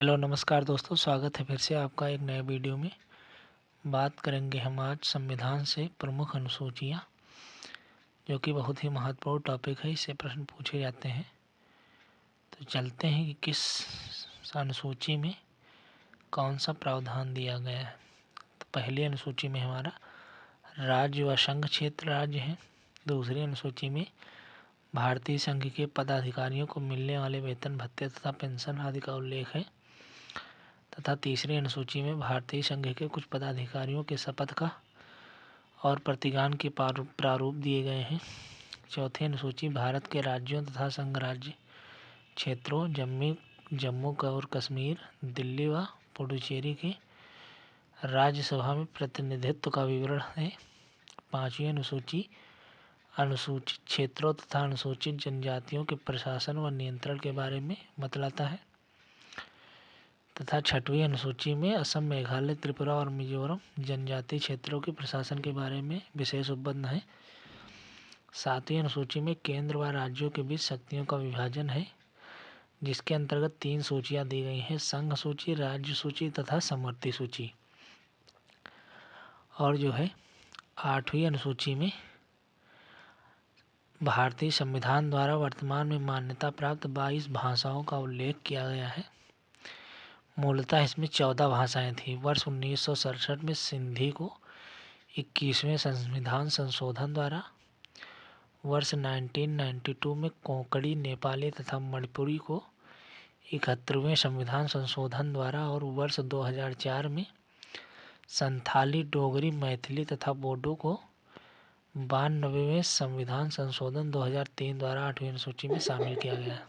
Hello नमस्कार दोस्तों, स्वागत है फिर से आपका एक नए वीडियो में। बात करेंगे हम आज संविधान से प्रमुख अनुसूचियाँ, जो कि बहुत ही महत्वपूर्ण टॉपिक है। इससे प्रश्न पूछे जाते हैं। तो चलते हैं कि किस अनुसूची में कौन सा प्रावधान दिया गया है। तो पहली अनुसूची में हमारा राज्य व संघ क्षेत्र राज्य है। दूसरी अनुसूची में भारतीय संघ के पदाधिकारियों को मिलने वाले वेतन भत्ते तथा पेंशन आदि का उल्लेख है। तथा तीसरी अनुसूची में भारतीय संघ के कुछ पदाधिकारियों के शपथ का और प्रतिज्ञान के प्रारूप दिए गए हैं। चौथी अनुसूची भारत के राज्यों तथा संघ राज्य क्षेत्रों जम्मू और कश्मीर, दिल्ली व पुडुचेरी के राज्यसभा में प्रतिनिधित्व का विवरण है। पांचवी अनुसूची अनुसूचित क्षेत्रों तथा अनुसूचित जनजातियों के प्रशासन व नियंत्रण के बारे में बतलाता है। तथा छठवीं अनुसूची में असम, मेघालय, त्रिपुरा और मिजोरम जनजातीय क्षेत्रों के प्रशासन के बारे में विशेष उपबंध है। सातवीं अनुसूची में केंद्र व राज्यों के बीच शक्तियों का विभाजन है, जिसके अंतर्गत 3 सूचियां दी गई हैं: संघ सूची, राज्य सूची तथा समवर्ती सूची। और जो है 8वीं अनुसूची में भारतीय संविधान द्वारा वर्तमान में मान्यता प्राप्त 22 भाषाओं का उल्लेख किया गया है। मूलतः इसमें 14 भाषाएं थीं। वर्ष 1967 में सिंधी को 21वें संविधान संशोधन द्वारा, वर्ष 1992 में कोंकणी, नेपाली तथा मणिपुरी को 71वें संविधान संशोधन द्वारा और वर्ष 2004 में संथाली, डोगरी, मैथिली तथा बोडो को 92वें संविधान संशोधन 2003 द्वारा 8वीं अनुसूची में शामिल किया गया।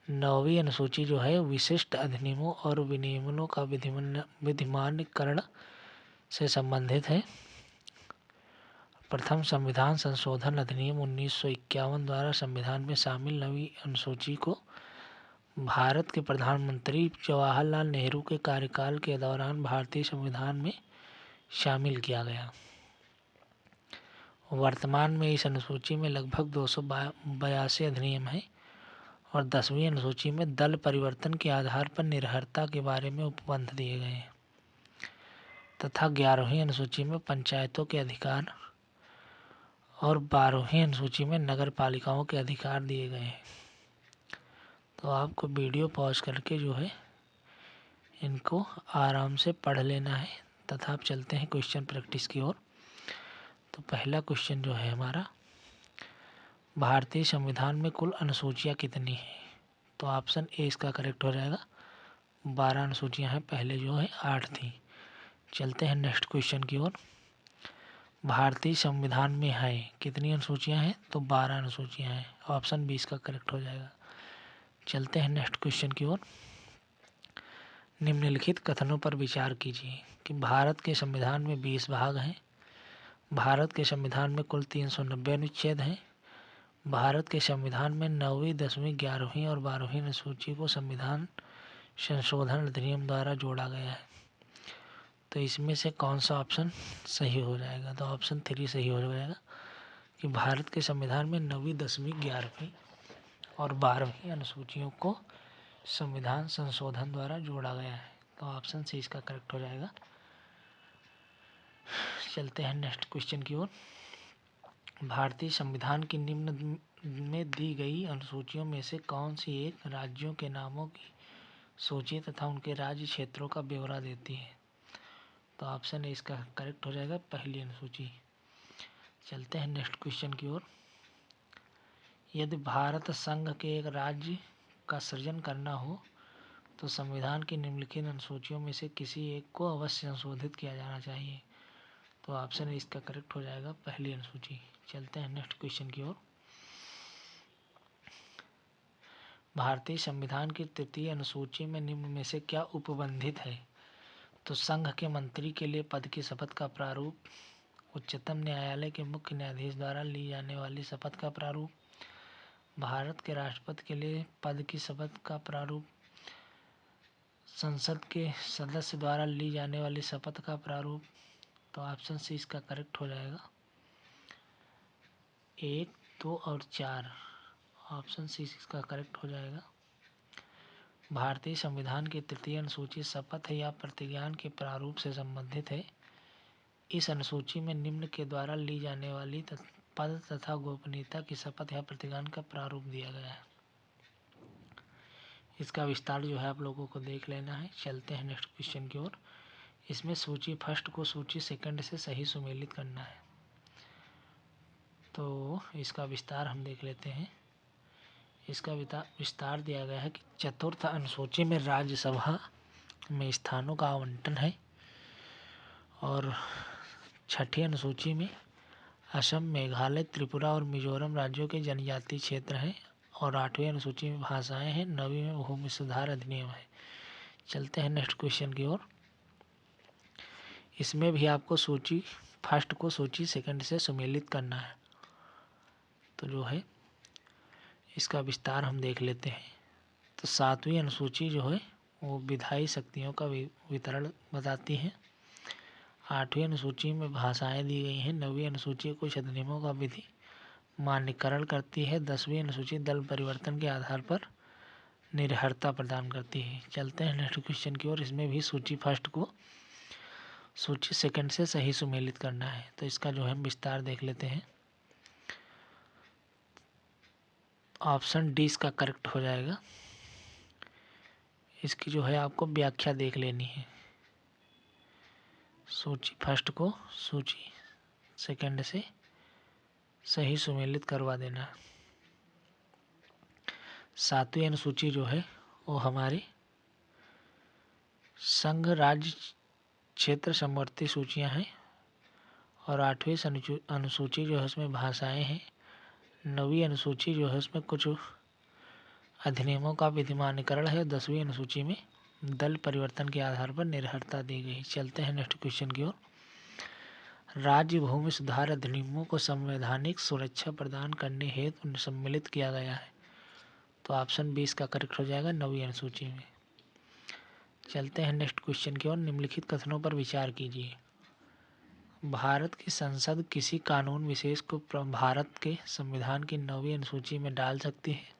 9वीं अनुसूची जो है विशिष्ट अधिनियमों और विनियमों का विधिमान्यकरण से संबंधित है। प्रथम संविधान संशोधन अधिनियम 1951 द्वारा संविधान में शामिल 9वीं अनुसूची को भारत के प्रधानमंत्री जवाहरलाल नेहरू के कार्यकाल के दौरान भारतीय संविधान में शामिल किया गया। वर्तमान में इस अनुसूची में लगभग 282 अधिनियम हैं और 10वीं अनुसूची में दल परिवर्तन के आधार पर निर्भरता के बारे में उपबंध दिए गए हैं। तथा 11वीं अनुसूची में पंचायतों के अधिकार और 12वीं अनुसूची में नगर पालिकाओं के अधिकार दिए गए हैं। तो आपको वीडियो पॉज करके जो है इनको आराम से पढ़ लेना है। तथा आप चलते हैं क्वेश्चन प्रैक्टिस की ओर। तो पहला क्वेश्चन जो है हमारा, भारतीय संविधान में कुल अनुसूचियाँ कितनी हैं? तो ऑप्शन ए इसका करेक्ट हो जाएगा। 12 अनुसूचियाँ हैं, पहले जो है 8 थी। चलते हैं नेक्स्ट क्वेश्चन की ओर। भारतीय संविधान में है कितनी अनुसूचियाँ हैं? तो 12 अनुसूचियाँ हैं। ऑप्शन बी इसका करेक्ट हो जाएगा। चलते हैं नेक्स्ट क्वेश्चन की ओर। निम्नलिखित कथनों पर विचार कीजिए कि भारत के संविधान में 20 भाग हैं। भारत के संविधान में कुल 390 अनुच्छेद हैं। भारत के संविधान में 9वीं, 10वीं, 11वीं और 12वीं अनुसूची को संविधान संशोधन अधिनियम द्वारा जोड़ा गया है। तो इसमें से कौन सा ऑप्शन सही हो जाएगा? तो ऑप्शन 3 सही हो जाएगा कि भारत के संविधान में 9वीं, 10वीं, 11वीं और 12वीं अनुसूचियों को संविधान संशोधन द्वारा जोड़ा गया है। तो ऑप्शन सी इसका करेक्ट हो जाएगा। चलते हैं नेक्स्ट क्वेश्चन की ओर। भारतीय संविधान की निम्न में दी गई अनुसूचियों में से कौन सी एक राज्यों के नामों की सूची तथा उनके राज्य क्षेत्रों का ब्यौरा देती है? तो ऑप्शन ए इसका करेक्ट हो जाएगा, पहली अनुसूची। चलते हैं नेक्स्ट क्वेश्चन की ओर। यदि भारत संघ के एक राज्य का सृजन करना हो तो संविधान की निम्नलिखित अनुसूचियों में से किसी एक को अवश्य संशोधित किया जाना चाहिए। तो ऑप्शन ए इसका करेक्ट हो जाएगा, पहली अनुसूची। चलते हैं नेक्स्ट क्वेश्चन की ओर। भारतीय संविधान की 3य अनुसूची में निम्न में से क्या उपबंधित है? तो संघ के मंत्री के लिए पद की शपथ का प्रारूप, उच्चतम न्यायालय के मुख्य न्यायाधीश द्वारा ली जाने वाली शपथ का प्रारूप, भारत के राष्ट्रपति के लिए पद की शपथ का प्रारूप, संसद के सदस्य द्वारा ली जाने वाली शपथ का प्रारूप। तो ऑप्शन सी इसका करेक्ट हो जाएगा, 1, 2 और 4। ऑप्शन सी इसका करेक्ट हो जाएगा। भारतीय संविधान की तृतीय अनुसूची शपथ या प्रतिज्ञान के प्रारूप से संबंधित है। इस अनुसूची में निम्न के द्वारा ली जाने वाली पद तथा गोपनीयता की शपथ या प्रतिज्ञान का प्रारूप दिया गया है। इसका विस्तार जो है आप लोगों को देख लेना है। चलते हैं नेक्स्ट क्वेश्चन की ओर। इसमें सूची फर्स्ट को सूची सेकंड से सही सुमेलित करना है। तो इसका विस्तार हम देख लेते हैं। इसका विस्तार दिया गया है कि चतुर्थ अनुसूची में राज्यसभा में स्थानों का आवंटन है और छठी अनुसूची में असम, मेघालय, त्रिपुरा और मिजोरम राज्यों के जनजातीय क्षेत्र हैं और आठवीं अनुसूची में भाषाएं हैं। नवीं में भूमि सुधार अधिनियम है। चलते हैं नेक्स्ट क्वेश्चन की ओर। इसमें भी आपको सूची फर्स्ट को सूची सेकंड से सुमेलित करना है। तो जो है इसका विस्तार हम देख लेते हैं। तो सातवीं अनुसूची जो है वो विधायी शक्तियों का वितरण बताती है। आठवीं अनुसूची में भाषाएं दी गई हैं। नवीं अनुसूची कुछ अधिनियमों का विधि मान्यकरण करती है। 10वीं अनुसूची दल परिवर्तन के आधार पर निर्भरता प्रदान करती है। चलते हैं नेक्स्ट क्वेश्चन की ओर। इसमें भी सूची फर्स्ट को सूची सेकंड से सही सुमेलित करना है। तो इसका जो है विस्तार देख लेते हैं। ऑप्शन डी इसका करेक्ट हो जाएगा। इसकी जो है आपको व्याख्या देख लेनी है। सूची फर्स्ट को सूची सेकंड से सही सुमेलित करवा देना। सातवीं अनुसूची जो है वो हमारी संघ राज्य क्षेत्र समवर्ती सूचियां हैं और आठवीं अनुसूची जो है उसमें भाषाएं हैं। नवीं अनुसूची जो है उसमें कुछ अधिनियमों का विधिमान्यकरण है। 10वीं अनुसूची में दल परिवर्तन के आधार पर निर्भरता दी गई। चलते हैं नेक्स्ट क्वेश्चन की ओर। राज्य भूमि सुधार अधिनियमों को संवैधानिक सुरक्षा प्रदान करने हेतु सम्मिलित किया गया है। तो ऑप्शन 20 का करेक्ट हो जाएगा नवीं अनुसूची में। चलते हैं नेक्स्ट क्वेश्चन की ओर। निम्नलिखित कथनों पर विचार कीजिए। भारत की संसद किसी कानून विशेष को भारत के संविधान की 9वीं अनुसूची में डाल सकती है।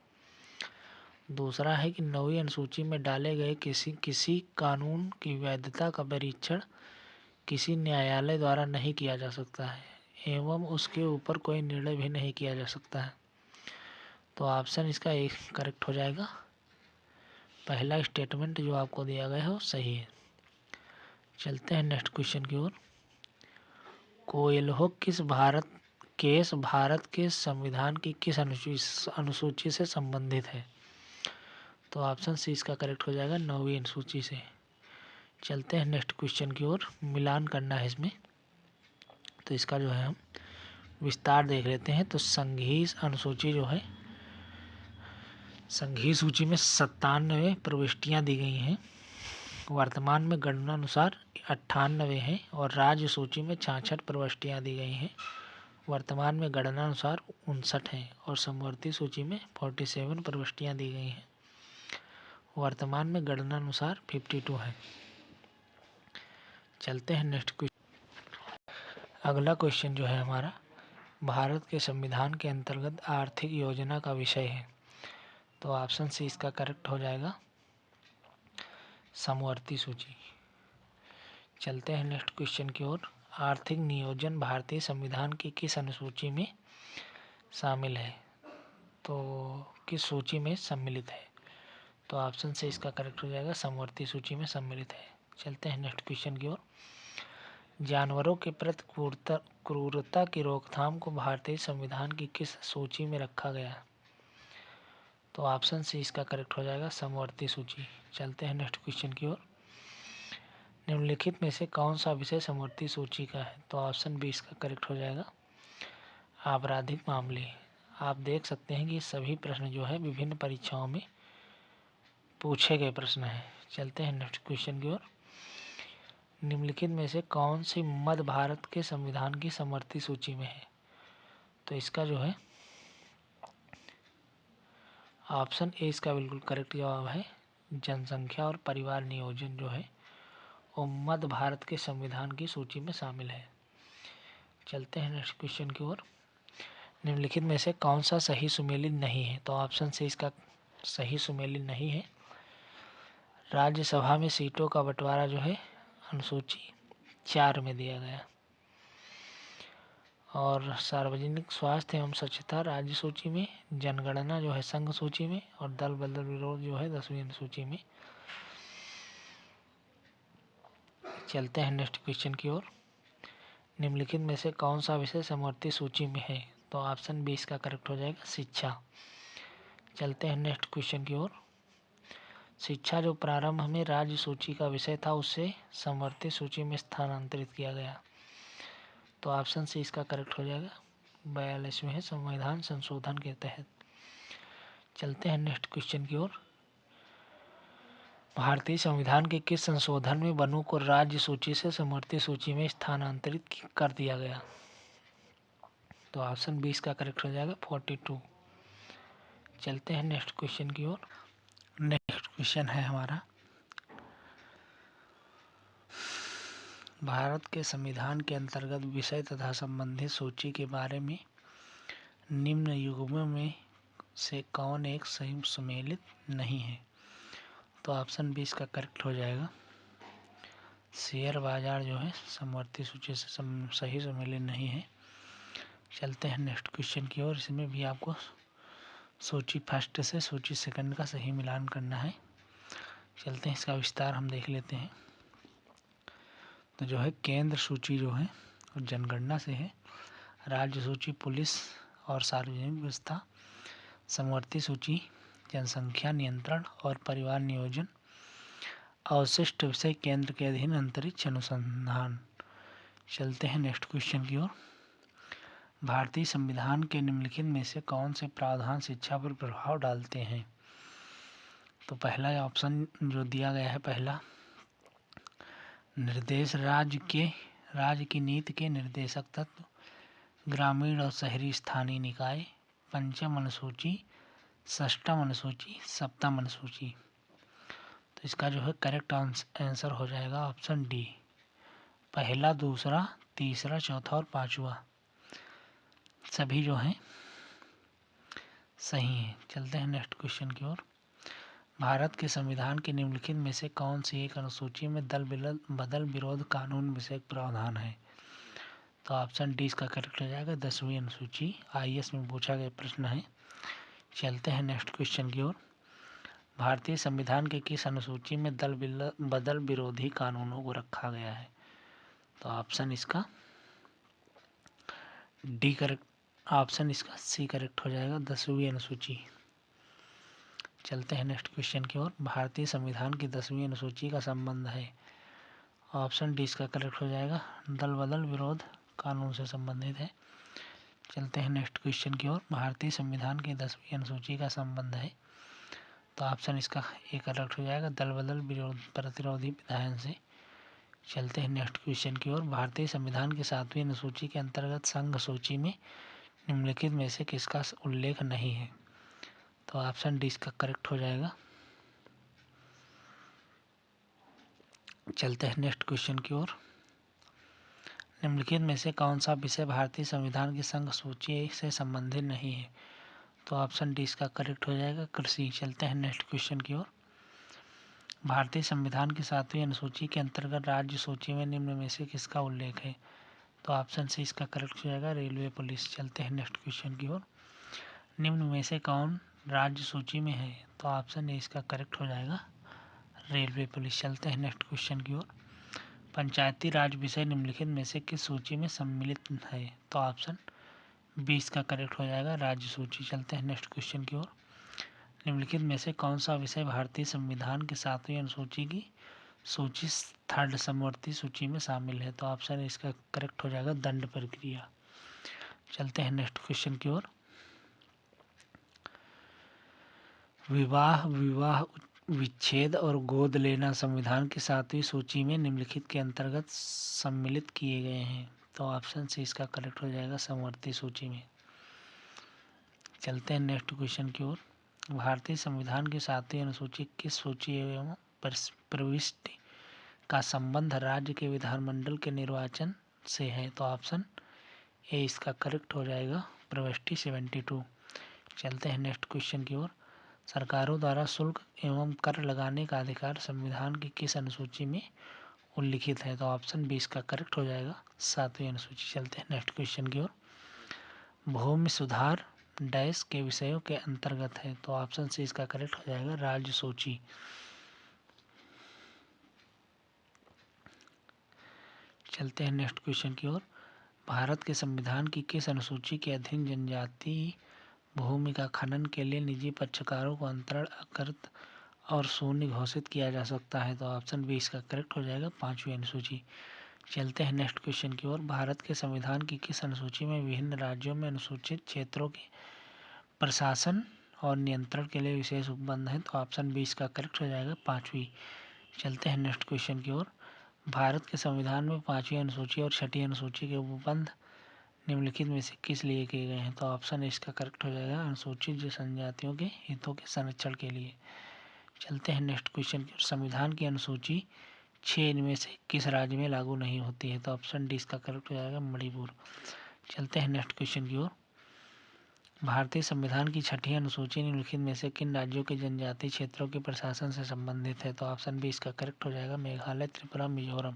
दूसरा है कि 9वीं अनुसूची में डाले गए किसी कानून की वैधता का परीक्षण किसी न्यायालय द्वारा नहीं किया जा सकता है एवं उसके ऊपर कोई निर्णय भी नहीं किया जा सकता है। तो ऑप्शन इसका एक करेक्ट हो जाएगा। पहला स्टेटमेंट जो आपको दिया गया है वो सही है। चलते हैं नेक्स्ट क्वेश्चन की ओर। कोयल्हो भारत के संविधान की किस अनुसूची से संबंधित है। तो ऑप्शन सी इसका करेक्ट हो जाएगा 9वीं अनुसूची से। चलते हैं नेक्स्ट क्वेश्चन की ओर। मिलान करना है इसमें। तो इसका जो है हम विस्तार देख लेते हैं। तो संघीय अनुसूची जो है संघीय सूची में 97 प्रविष्टियां दी गई हैं। वर्तमान में गणना अनुसार 98 हैं और राज्य सूची में 66 प्रविष्टियां दी गई हैं। वर्तमान में गणना अनुसार 59 हैं और समवर्ती सूची में 47 प्रविष्टियां दी गई हैं। वर्तमान में गणना अनुसार 52 है। चलते हैं नेक्स्ट क्वेश्चन। अगला क्वेश्चन जो है हमारा भारत के संविधान के अंतर्गत आर्थिक योजना का विषय है। तो ऑप्शन सी इसका करेक्ट हो जाएगा समवर्ती सूची। चलते हैं नेक्स्ट क्वेश्चन की ओर। आर्थिक नियोजन भारतीय संविधान की किस अनुसूची में शामिल है। तो किस सूची में सम्मिलित है। तो ऑप्शन से इसका करेक्ट हो जाएगा समवर्ती सूची में सम्मिलित है। चलते हैं नेक्स्ट क्वेश्चन की ओर। जानवरों के प्रति क्रूरता की रोकथाम को भारतीय संविधान की किस सूची में रखा गया है। तो ऑप्शन सी इसका करेक्ट हो जाएगा समवर्ती सूची। चलते हैं नेक्स्ट क्वेश्चन की ओर। निम्नलिखित में से कौन सा विषय समवर्ती सूची का है। तो ऑप्शन बी इसका करेक्ट हो जाएगा आपराधिक मामले। आप देख सकते हैं कि सभी प्रश्न जो है विभिन्न परीक्षाओं में पूछे गए प्रश्न हैं। चलते हैं नेक्स्ट क्वेश्चन की ओर। निम्नलिखित में से कौन सी मध्य भारत के संविधान की समवर्ती सूची में है। तो इसका जो है ऑप्शन ए इसका बिल्कुल करेक्ट जवाब है। जनसंख्या और परिवार नियोजन जो है वो मध्य भारत के संविधान की सूची में शामिल है। चलते हैं नेक्स्ट क्वेश्चन की ओर। निम्नलिखित में से कौन सा सही सुमेलित नहीं है। तो ऑप्शन से इसका सही सुमेलित नहीं है। राज्यसभा में सीटों का बंटवारा जो है अनुसूची 4 में दिया गया। और सार्वजनिक स्वास्थ्य एवं स्वच्छता राज्य सूची में, जनगणना जो है संघ सूची में, और दल बदल विरोध जो है 10वीं अनुसूची में। चलते हैं नेक्स्ट क्वेश्चन की ओर। निम्नलिखित में से कौन सा विषय समवर्ती सूची में है? तो ऑप्शन 20 का करेक्ट हो जाएगा शिक्षा। चलते हैं नेक्स्ट क्वेश्चन की ओर। शिक्षा जो प्रारंभ में राज्य सूची का विषय था उसे समवर्ती सूची में स्थानांतरित किया गया। तो ऑप्शन सी इसका करेक्ट हो जाएगा। 42वें है संविधान संशोधन के तहत। चलते हैं नेक्स्ट क्वेश्चन की ओर। भारतीय संविधान के किस संशोधन में वनों को राज्य सूची से समवर्ती सूची में स्थानांतरित कर दिया गया? तो ऑप्शन 20 का करेक्ट हो जाएगा 42। चलते हैं नेक्स्ट क्वेश्चन की ओर। नेक्स्ट क्वेश्चन है हमारा, भारत के संविधान के अंतर्गत विषय तथा संबंधित सूची के बारे में निम्न युग्मों में से कौन एक सही सम्मिलित नहीं है? तो ऑप्शन 20 का करेक्ट हो जाएगा। शेयर बाजार जो है समवर्ती सूची से सही सम्मिलित नहीं है। चलते हैं नेक्स्ट क्वेश्चन की ओर। इसमें भी आपको सूची फर्स्ट से सूची सेकंड का सही मिलान करना है। चलते हैं इसका विस्तार हम देख लेते हैं। तो जो है केंद्र सूची जो है और जनगणना से है, राज्य सूची पुलिस और सार्वजनिक व्यवस्था, समवर्ती सूची जनसंख्या नियंत्रण और परिवार नियोजन, अवशिष्ट विषय केंद्र के अधीन अंतरिक्ष अनुसंधान। चलते हैं नेक्स्ट क्वेश्चन की ओर। भारतीय संविधान के निम्नलिखित में से कौन से प्रावधान शिक्षा पर प्रभाव डालते हैं? तो पहला ऑप्शन जो दिया गया है, पहला निर्देश राज्य की नीति के निर्देशक तत्व, ग्रामीण और शहरी स्थानीय निकाय, पंचम अनुसूची, षष्ठम अनुसूची, सप्तम अनुसूची। तो इसका जो है करेक्ट आंसर हो जाएगा ऑप्शन डी, पहला, दूसरा, तीसरा, चौथा और पांचवा सभी जो हैं सही है। चलते हैं नेक्स्ट क्वेश्चन की ओर। भारत के संविधान के निम्नलिखित में से कौन सी एक अनुसूची में दल बदल विरोध कानून विषयक प्रावधान है? तो ऑप्शन डी इसका करेक्ट हो जाएगा 10वीं अनुसूची। IAS में पूछा गया प्रश्न है। चलते हैं नेक्स्ट क्वेश्चन की ओर। भारतीय संविधान के किस अनुसूची में दल बदल विरोधी कानूनों को रखा गया है? तो ऑप्शन इसका डी करेक्ट, ऑप्शन इसका सी करेक्ट हो जाएगा 10वीं अनुसूची। चलते हैं नेक्स्ट क्वेश्चन की ओर। भारतीय संविधान की 10वीं अनुसूची का संबंध है, ऑप्शन डी इसका करेक्ट हो जाएगा दल बदल विरोध कानून से संबंधित है। चलते हैं नेक्स्ट क्वेश्चन की ओर। भारतीय संविधान की 10वीं अनुसूची का संबंध है, तो ऑप्शन इसका ए करेक्ट हो जाएगा दल बदल विरोध प्रतिरोधी विधायन से। चलते हैं नेक्स्ट क्वेश्चन की ओर। भारतीय संविधान की 7वीं अनुसूची के अंतर्गत संघ सूची में निम्नलिखित में से किसका उल्लेख नहीं है? तो ऑप्शन डी इसका करेक्ट हो जाएगा। चलते हैं नेक्स्ट क्वेश्चन की ओर। निम्नलिखित में से कौन सा विषय भारतीय संविधान की संघ सूची से संबंधित नहीं है? तो ऑप्शन डी इसका करेक्ट हो जाएगा कृषि। चलते हैं नेक्स्ट क्वेश्चन की ओर। भारतीय संविधान की 7वीं अनुसूची के अंतर्गत राज्य सूची में निम्न में से किसका उल्लेख है? तो ऑप्शन सी इसका करेक्ट हो जाएगा रेलवे पुलिस। चलते हैं नेक्स्ट क्वेश्चन की ओर। निम्न में से कौन राज्य सूची में है? तो ऑप्शन ए इसका करेक्ट हो जाएगा रेलवे पुलिस। चलते हैं नेक्स्ट क्वेश्चन की ओर। पंचायती राज विषय निम्नलिखित में से किस सूची में सम्मिलित है? तो ऑप्शन 20 का करेक्ट हो जाएगा राज्य सूची। चलते हैं नेक्स्ट क्वेश्चन की ओर। निम्नलिखित में से कौन सा विषय भारतीय संविधान की 7वीं अनुसूची की सूची थर्ड समवर्ती सूची में शामिल है? तो ऑप्शन इसका करेक्ट हो जाएगा दंड प्रक्रिया। चलते हैं नेक्स्ट क्वेश्चन की ओर। विवाह विच्छेद और गोद लेना संविधान की 7वीं सूची में निम्नलिखित के अंतर्गत सम्मिलित किए गए हैं? तो ऑप्शन सी इसका करेक्ट हो जाएगा समवर्ती सूची में। चलते हैं नेक्स्ट क्वेश्चन की ओर। भारतीय संविधान की 7वीं अनुसूची किस सूची एवं प्रविष्टि का संबंध राज्य के विधानमंडल के निर्वाचन से है? तो ऑप्शन ए इसका करेक्ट हो जाएगा प्रविष्टि 72। चलते हैं नेक्स्ट क्वेश्चन की ओर। सरकारों द्वारा शुल्क एवं कर लगाने का अधिकार संविधान की किस अनुसूची में उल्लिखित है? तो ऑप्शन 20 का करेक्ट हो जाएगा 7वीं अनुसूची। चलते हैं नेक्स्ट क्वेश्चन की ओर। भूमि सुधार डैश के विषयों के अंतर्गत है? तो ऑप्शन सी इसका करेक्ट हो जाएगा राज्य सूची। चलते हैं नेक्स्ट क्वेश्चन की ओर। भारत के संविधान की किस अनुसूची के अधीन जनजाति भूमि का खनन के लिए निजी पक्षकारों को अंतरण अकृत और शून्य घोषित किया जा सकता है? तो ऑप्शन 20 का करेक्ट हो जाएगा 5वीं अनुसूची। चलते हैं नेक्स्ट क्वेश्चन की ओर। भारत के संविधान की किस अनुसूची में विभिन्न राज्यों में अनुसूचित क्षेत्रों के प्रशासन और नियंत्रण के लिए विशेष उपबंध है? तो ऑप्शन 20 का करेक्ट हो जाएगा 5वीं। चलते हैं नेक्स्ट क्वेश्चन की ओर। भारत के संविधान में 5वीं अनुसूची और 6ठी अनुसूची के उपबंध निम्नलिखित में से किस लिए किए गए हैं? तो ऑप्शन इसका करेक्ट हो जाएगा अनुसूचित जनजातियों के हितों के संरक्षण के लिए। चलते हैं नेक्स्ट क्वेश्चन की ओर। संविधान की अनुसूची 6 इनमें से किस राज्य में लागू नहीं होती है? तो ऑप्शन डी इसका करेक्ट हो जाएगा मणिपुर। चलते हैं नेक्स्ट क्वेश्चन की ओर। भारतीय संविधान की 6ठी अनुसूची निम्नलिखित में से किन राज्यों के जनजातीय क्षेत्रों के प्रशासन से संबंधित है? तो ऑप्शन बी इसका करेक्ट हो जाएगा मेघालय, त्रिपुरा, मिजोरम।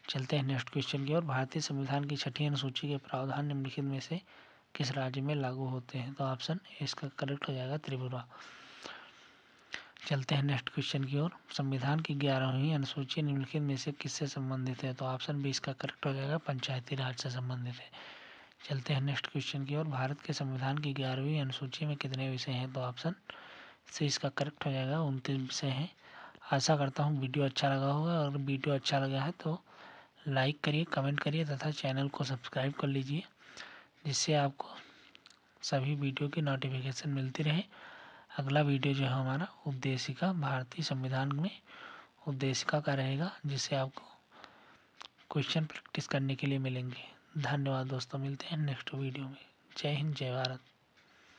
चलते हैं नेक्स्ट क्वेश्चन की ओर। भारतीय संविधान की 6ठी अनुसूची के प्रावधान निम्नलिखित में से किस राज्य में लागू होते हैं? तो ऑप्शन इसका करेक्ट हो जाएगा त्रिपुरा। चलते हैं नेक्स्ट क्वेश्चन की ओर। संविधान की 11वीं अनुसूची निम्नलिखित में से किससे संबंधित है? तो ऑप्शन बी इसका करेक्ट हो जाएगा पंचायती राज से संबंधित है। चलते हैं नेक्स्ट क्वेश्चन की ओर। भारत के संविधान की 11वीं अनुसूची में कितने विषय हैं? तो ऑप्शन सी इसका करेक्ट हो जाएगा 29 विषय हैं। आशा करता हूँ वीडियो अच्छा लगा होगा। अगर वीडियो अच्छा लगा है तो लाइक करिए, कमेंट करिए तथा चैनल को सब्सक्राइब कर लीजिए, जिससे आपको सभी वीडियो की नोटिफिकेशन मिलती रहे। अगला वीडियो जो है हमारा उद्देशिका भारतीय संविधान में उद्देशिका का रहेगा, जिससे आपको क्वेश्चन प्रैक्टिस करने के लिए मिलेंगे। धन्यवाद दोस्तों, मिलते हैं नेक्स्ट वीडियो में। जय हिंद, जय भारत।